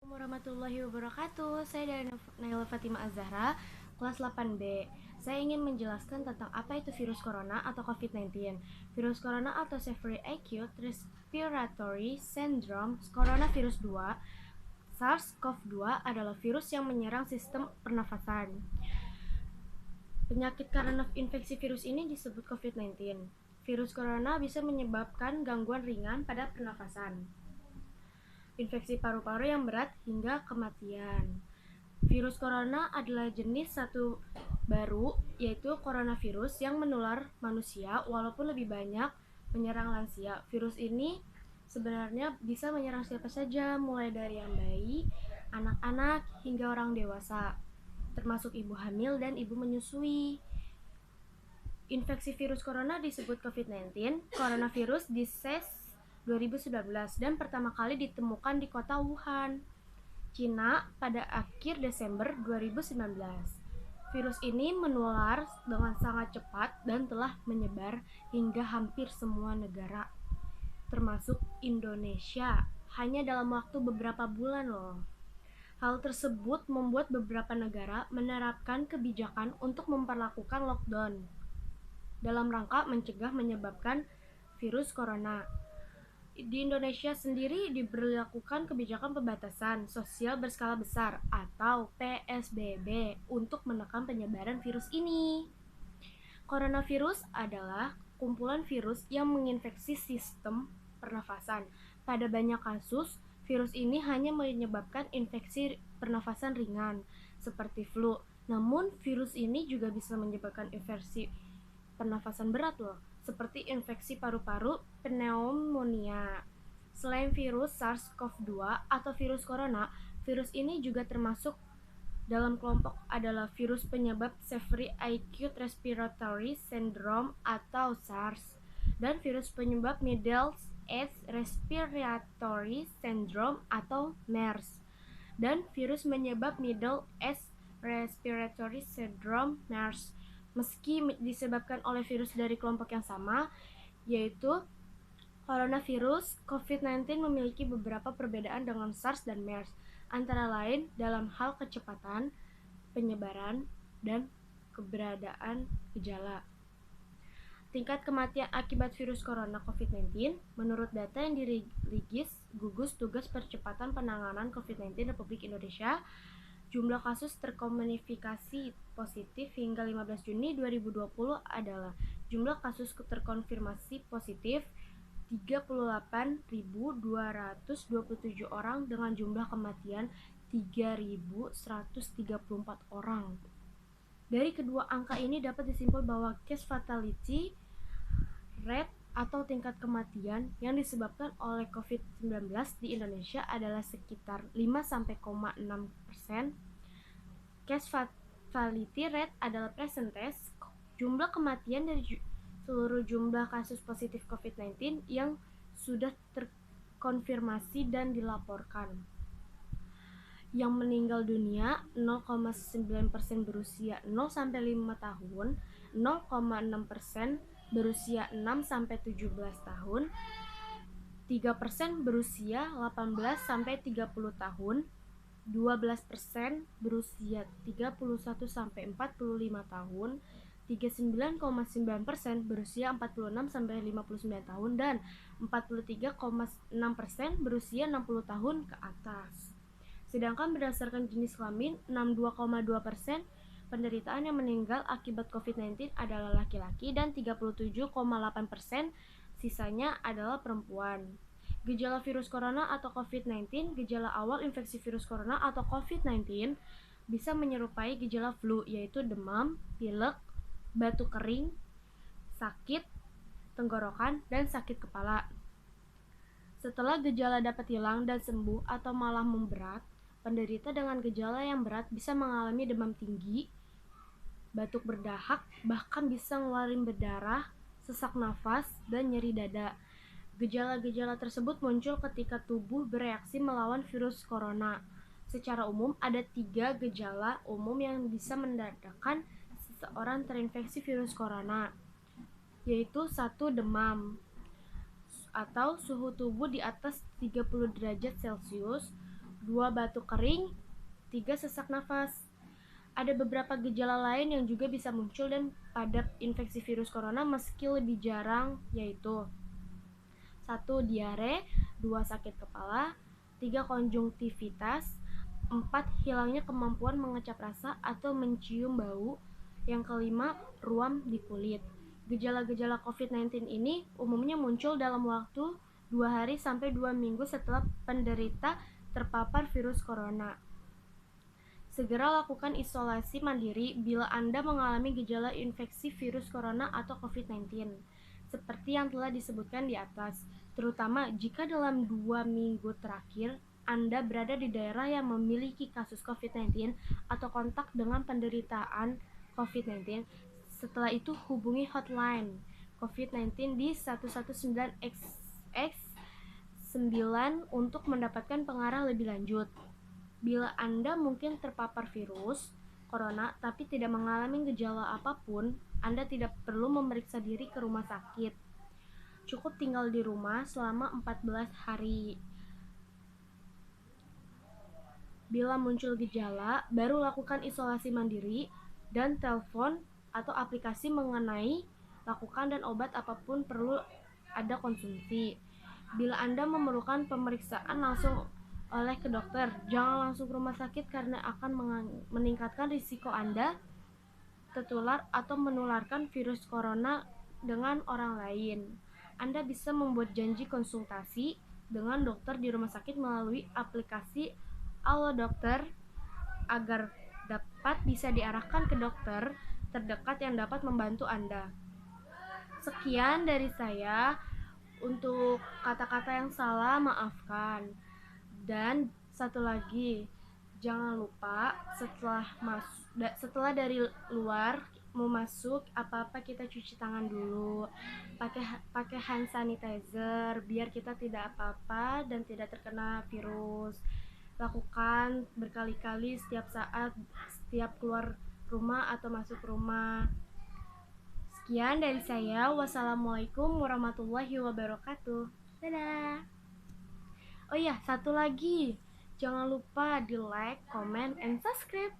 Warahmatullahi wabarakatuh. Saya dari Naila Fatima Azhara, kelas 8B. Saya ingin menjelaskan tentang apa itu virus corona atau COVID-19. Virus corona atau Severe Acute Respiratory Syndrome Coronavirus 2 SARS-CoV-2 adalah virus yang menyerang sistem pernafasan. Penyakit karena infeksi virus ini disebut COVID-19. Virus corona bisa menyebabkan gangguan ringan pada pernafasan, infeksi paru-paru yang berat hingga kematian. Virus corona adalah jenis satu baru, yaitu coronavirus yang menular manusia walaupun lebih banyak menyerang lansia. Virus ini sebenarnya bisa menyerang siapa saja, mulai dari yang bayi, anak-anak, hingga orang dewasa, termasuk ibu hamil dan ibu menyusui. Infeksi virus corona disebut COVID-19, coronavirus disease 2019, dan pertama kali ditemukan di kota Wuhan, Cina pada akhir Desember 2019. Virus ini menular dengan sangat cepat dan telah menyebar hingga hampir semua negara, termasuk Indonesia, hanya dalam waktu beberapa bulan loh. Hal tersebut membuat beberapa negara menerapkan kebijakan untuk memperlakukan lockdown dalam rangka mencegah menyebabkan virus corona. Di Indonesia sendiri diberlakukan kebijakan pembatasan sosial berskala besar atau PSBB untuk menekan penyebaran virus ini. Coronavirus adalah kumpulan virus yang menginfeksi sistem pernafasan. Pada banyak kasus, virus ini hanya menyebabkan infeksi pernafasan ringan seperti flu. Namun, virus ini juga bisa menyebabkan infeksi pernafasan berat loh, seperti infeksi paru-paru, pneumonia. Selain virus SARS-CoV-2 atau virus corona, virus ini juga termasuk dalam kelompok adalah virus penyebab Severe Acute Respiratory Syndrome atau SARS, dan virus penyebab Middle East Respiratory Syndrome atau MERS, dan virus penyebab Middle East Respiratory Syndrome MERS. Meski disebabkan oleh virus dari kelompok yang sama, yaitu coronavirus, COVID-19 memiliki beberapa perbedaan dengan SARS dan MERS, antara lain dalam hal kecepatan, penyebaran, dan keberadaan gejala. Tingkat kematian akibat virus corona COVID-19 menurut data yang dirilis Gugus Tugas Percepatan Penanganan COVID-19 Republik Indonesia, jumlah kasus terkonfirmasi positif hingga 15 Juni 2020 adalah jumlah kasus terkonfirmasi positif 38.227 orang dengan jumlah kematian 3.134 orang. Dari kedua angka ini dapat disimpul bahwa case fatality rate atau tingkat kematian yang disebabkan oleh COVID-19 di Indonesia adalah sekitar 5-6%. Case fatality rate adalah persentase jumlah kematian dari seluruh jumlah kasus positif COVID-19 yang sudah terkonfirmasi dan dilaporkan. Yang meninggal dunia 0,9% berusia 0-5 tahun, 0,6% berusia 6-17 tahun, 3% berusia 18-30 tahun, 12% berusia 31-45 tahun, 39,9% berusia 46-59 tahun, dan 43,6% berusia 60 tahun ke atas. Sedangkan berdasarkan jenis kelamin, 62,2% penderitaan yang meninggal akibat COVID-19 adalah laki-laki dan 37,8% sisanya adalah perempuan. Gejala virus corona atau COVID-19, gejala awal infeksi virus corona atau COVID-19 bisa menyerupai gejala flu, yaitu demam, pilek, batuk kering, sakit tenggorokan, dan sakit kepala. Setelah gejala dapat hilang dan sembuh atau malah memberat, penderita dengan gejala yang berat bisa mengalami demam tinggi, batuk berdahak, bahkan bisa ngeluarin berdarah, sesak nafas, dan nyeri dada. Gejala-gejala tersebut muncul ketika tubuh bereaksi melawan virus corona. Secara umum, ada 3 gejala umum yang bisa menandakan seseorang terinfeksi virus corona, yaitu 1. Demam atau suhu tubuh di atas 30 derajat Celcius, 2 batuk kering, 3 sesak nafas. Ada beberapa gejala lain yang juga bisa muncul dan pada infeksi virus corona meski lebih jarang, yaitu 1. Diare, 2. Sakit kepala, 3. Konjungtivitas, 4. Hilangnya kemampuan mengecap rasa atau mencium bau, yang kelima, ruam di kulit. Gejala-gejala COVID-19 ini umumnya muncul dalam waktu 2 hari sampai 2 minggu setelah penderita terpapar virus corona. Segera lakukan isolasi mandiri bila Anda mengalami gejala infeksi virus corona atau COVID-19, seperti yang telah disebutkan di atas, terutama jika dalam 2 minggu terakhir Anda berada di daerah yang memiliki kasus COVID-19 atau kontak dengan penderitaan COVID-19. Setelah itu hubungi hotline COVID-19 di 119XX9 untuk mendapatkan pengarah lebih lanjut. Bila Anda mungkin terpapar virus corona tapi tidak mengalami gejala apapun, Anda tidak perlu memeriksa diri ke rumah sakit. Cukup tinggal di rumah selama 14 hari. Bila muncul gejala, baru lakukan isolasi mandiri dan telepon atau aplikasi mengenai lakukan dan obat apapun perlu ada konsumsi. Bila Anda memerlukan pemeriksaan langsung oleh ke dokter, jangan langsung ke rumah sakit karena akan meningkatkan risiko Anda tertular atau menularkan virus corona dengan orang lain. Anda bisa membuat janji konsultasi dengan dokter di rumah sakit melalui aplikasi Halo Dokter agar dapat bisa diarahkan ke dokter terdekat yang dapat membantu Anda. Sekian dari saya. Untuk kata-kata yang salah maafkan. Dan satu lagi, jangan lupa setelah dari luar mau masuk apa-apa kita cuci tangan dulu. Pakai hand sanitizer biar kita tidak apa-apa dan tidak terkena virus. Lakukan berkali-kali setiap saat setiap keluar rumah atau masuk rumah. Sekian dari saya. Wassalamualaikum warahmatullahi wabarakatuh. Dadah. Oh iya, satu lagi. Jangan lupa di like, comment, and subscribe.